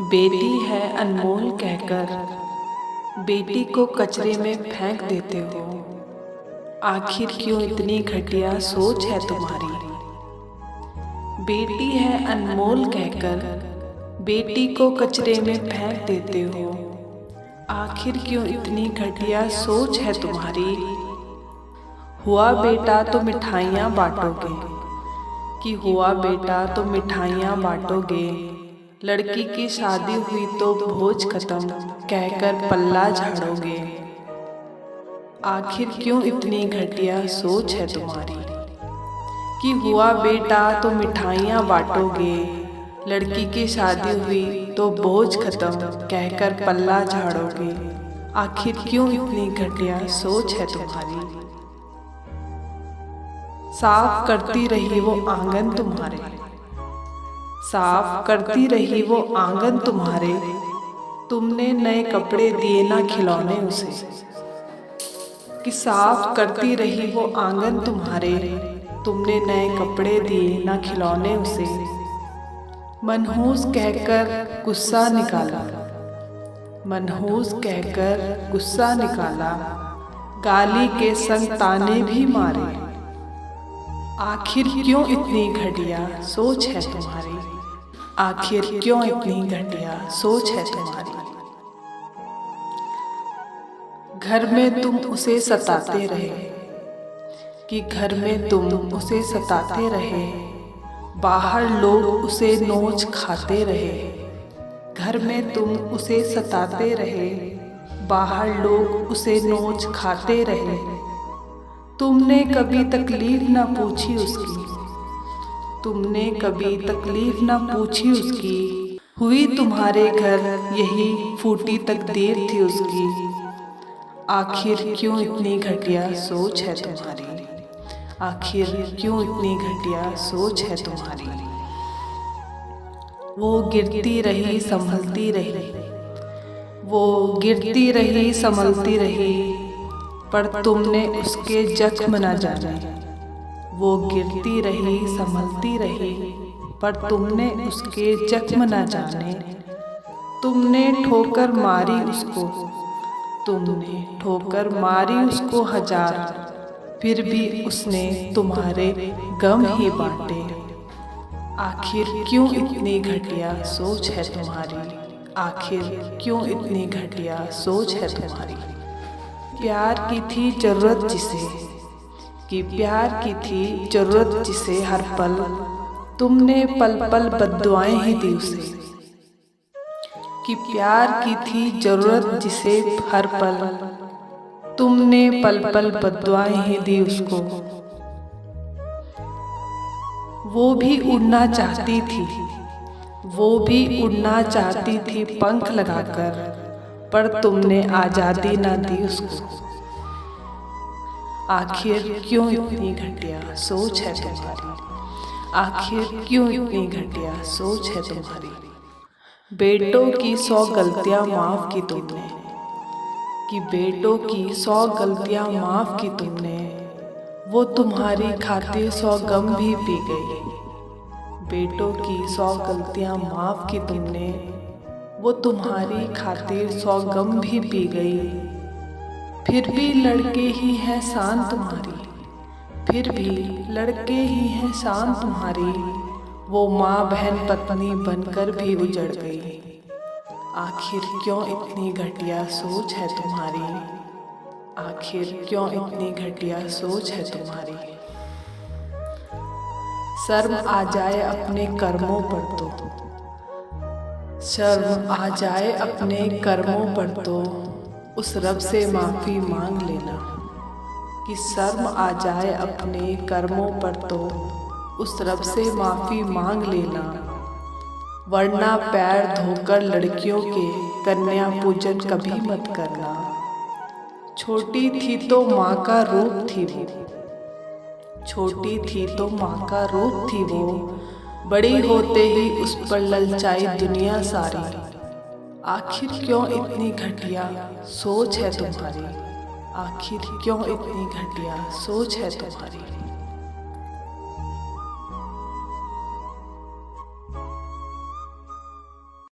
बेटी है अनमोल कहकर बेटी को कचरे में फेंक देते हो। आखिर क्यों इतनी घटिया सोच है तुम्हारी। बेटी है अनमोल कहकर बेटी को कचरे में फेंक देते हो। आखिर क्यों इतनी घटिया सोच है तुम्हारी। हुआ बेटा तो मिठाइयाँ बांटोगे कि हुआ बेटा तो मिठाइयाँ बांटोगे। लड़की की शादी हुई तो भोज खत्म कहकर पल्ला झाड़ोगे। आखिर क्यों इतनी घटिया सोच है तुम्हारी कि हुआ बेटा तो मिठाइयाँ बांटोगे। लड़की की शादी हुई तो भोज खत्म कहकर पल्ला झाड़ोगे। आखिर क्यों इतनी घटिया सोच है तुम्हारी। साफ करती रही वो आंगन तुम्हारे, साफ करती रही वो आंगन तुम्हारे। तुमने नए कपड़े दिए ना खिलौने उसे। कि साफ करती रही वो आंगन तुम्हारे। तुमने नए कपड़े दिए ना खिलौने उसे। मनहूस कहकर गुस्सा निकाला, मनहूस कहकर गुस्सा निकाला। गाली के संग ताने भी मारे। आखिर क्यों इतनी घटिया सोच है तुम्हारी। आखिर क्यों इतनी घटिया सोच है तुम्हारी। घर में तुम उसे सताते रहे कि घर में तुम उसे सताते रहे। बाहर लोग उसे नोच खाते रहे। घर में तुम उसे सताते रहे। बाहर लोग उसे नोच खाते रहे। तुमने कभी तकलीफ ना पूछी उसकी, तुमने कभी तकलीफ ना पूछी उसकी। हुई तुम्हारे घर यही फूटी तकदीर थी उसकी। आखिर क्यों इतनी घटिया सोच है तुम्हारी। आखिर क्यों इतनी घटिया सोच है तुम्हारी। वो गिरती रही संभलती रही, वो गिरती रही संभलती रही। पर तुमने उसके जख्म न जाने। वो गिरती रही संभलती रही। पर तुमने उसके जख्म न जाने। तुमने ठोकर मारी उसको, तुमने ठोकर मारी उसको हजार। फिर भी उसने तुम्हारे गम ही बांटे। आखिर क्यों इतनी घटिया सोच है तुम्हारी। आखिर क्यों इतनी घटिया सोच है तुम्हारी। प्यार की थी जरूरत जिसे, कि प्यार की थी जरूरत जिसे हर पल। तुमने पल पल बद्दुआएं ही दी उसे। कि प्यार की थी जरूरत जिसे हर पल। तुमने पल पल बद्दुआएं ही दी उसको। वो भी उड़ना चाहती थी, वो भी उड़ना चाहती थी पंख लगाकर। पर तुमने आज़ादी ना दी उसको। आखिर क्यों इतनी घटिया सोच है तुम्हारी। आखिर क्यों इतनी घटिया सोच है तुम्हारी। बेटों की 100 गलतियाँ माफ़ की तुमने, कि बेटों की 100 गलतियाँ माफ़ की तुमने। वो तुम्हारी खातिर 100 गम भी पी गई। बेटों की 100 गलतियाँ माफ़ की तुमने। वो तुम्हारी खातिर 100 गम भी पी गई। फिर भी लड़के ही हैं शान तुम्हारी, फिर भी लड़के ही हैं शान तुम्हारी। वो माँ बहन पत्नी बनकर भी उजड़ गई। आखिर क्यों इतनी घटिया सोच है तुम्हारी। आखिर क्यों इतनी घटिया सोच है तुम्हारी। शर्म आ जाए अपने कर्मों पर तो, शर्म आ जाए अपने कर्मों पर तो उस रब से माफ़ी मांग लेना। कि शर्म आ जाए अपने कर्मों पर तो उस रब से माफ़ी मांग लेना। वरना पैर धोकर लड़कियों के कन्या पूजन कभी मत करना। छोटी थी तो माँ का रूप थी वो, छोटी थी तो माँ का रूप थी वो। बड़ी होते ही उस पर ललचाई दुनिया सारी। आखिर क्यों इतनी घटिया सोच है तुम्हारी। आखिर क्यों इतनी घटिया सोच है तुम्हारी।